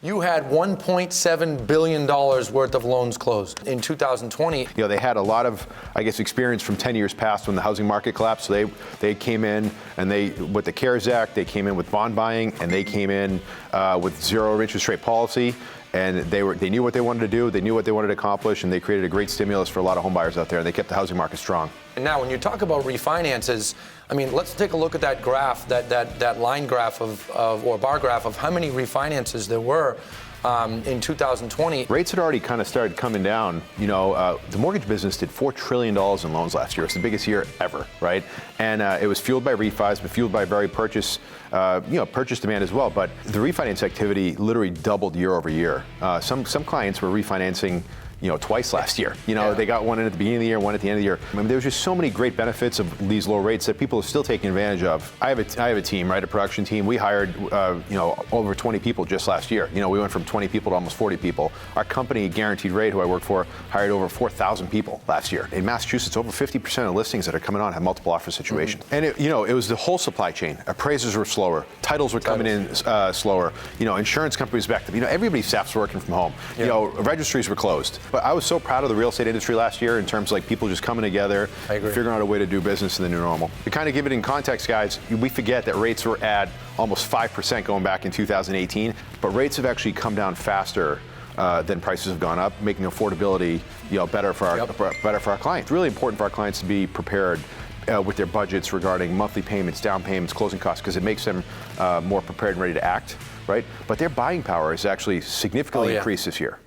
You had $1.7 billion worth of loans closed in 2020. You know, they had a lot of, I guess, experience from 10 years past when the housing market collapsed. So they came in and with the CARES Act, they came in with bond buying, and they came in with zero interest rate policy. And they knew what they wanted to do, they knew what they wanted to accomplish, and they created a great stimulus for a lot of home buyers out there, and they kept the housing market strong. And now, when you talk about refinances, I mean, let's take a look at that graph, that line graph or bar graph of how many refinances there were in 2020. Rates had already kind of started coming down. You know, the mortgage business did $4 trillion in loans last year. It's the biggest year ever, right? And it was fueled by refis, but fueled by very purchase demand as well. But the refinance activity literally doubled year over year. Some clients were refinancing twice last year. They got one in at the beginning of the year, one at the end of the year. I mean, there was just so many great benefits of these low rates that people are still taking advantage of. I have a team, right, a production team. We hired, over 20 people just last year. We went from 20 people to almost 40 people. Our company, Guaranteed Rate, who I work for, hired over 4,000 people last year. In Massachusetts, over 50% of listings that are coming on have multiple offer situations. And it was the whole supply chain. Appraisers were slower. Titles were coming in slower. Insurance companies backed up. Everybody's staff's working from home. Registries were closed. But I was so proud of the real estate industry last year in terms of like people just coming together, figuring out a way to do business in the new normal. To kind of give it in context, guys, we forget that rates were at almost 5% going back in 2018, but rates have actually come down faster than prices have gone up, making affordability better for our clients. It's really important for our clients to be prepared with their budgets regarding monthly payments, down payments, closing costs, because it makes them more prepared and ready to act, right? But their buying power has actually significantly increased this year.